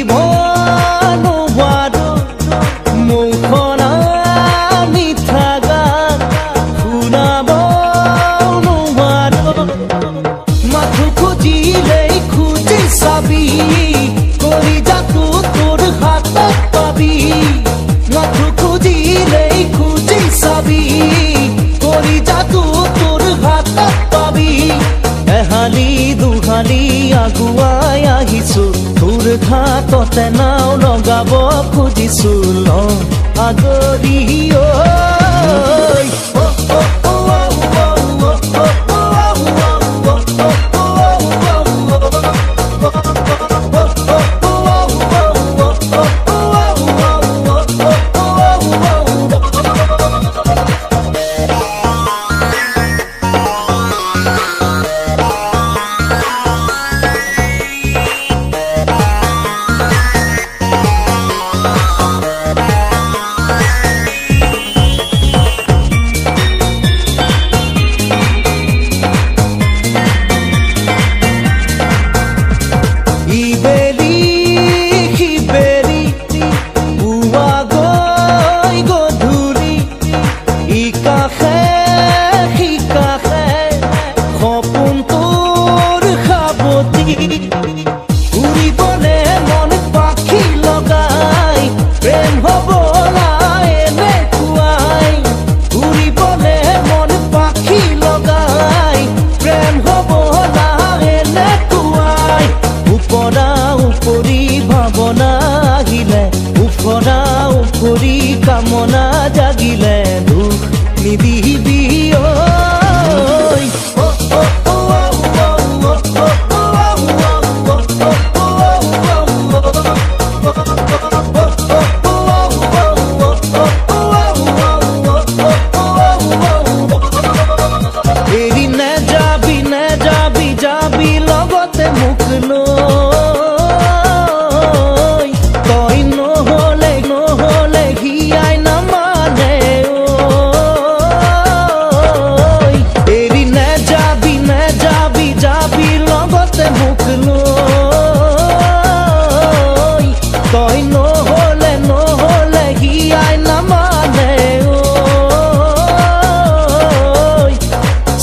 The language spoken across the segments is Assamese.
নোহোৱাটো মুখখন মিঠা গান শুনাব নোহোৱাটো মাথো খুজিলেই খুজি চাবি কলিজাটো তোৰ হাতত পাবি মাথো খুজিলেই খুজি চাবি কলিজাটো তোৰ হাতত পাবি এহালি দুহালি আগুৱাই আহিছো তোৰ ঘাটতে নাও লগাব খুজিছো ল আগৰি উৰিবলে মন পাখি লগাই প্ৰেম হবলা এনেকুৱাই উৰিবলে মন পাখি লগাই প্ৰেম হবলা এনেকুৱাই উপৰা উপৰি ভাৱনা আহিলে উপৰা উপৰি কামনা জাগিলে দুখ নিদিবি যাবি লগতে মুখ লৈ তই নহলে নহলে হিয়াই নামানে এৰি নেযাবি নেযাবি যাবি লগতে মুখ লৈ তই নহলে নহলে হিয়াই নামানে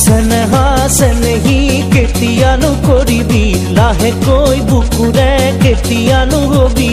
চেনেহা চেনেহী কেতিয়ানো কৰিবি লাহেকৈ বুকুৰে কেতিয়ানো হবি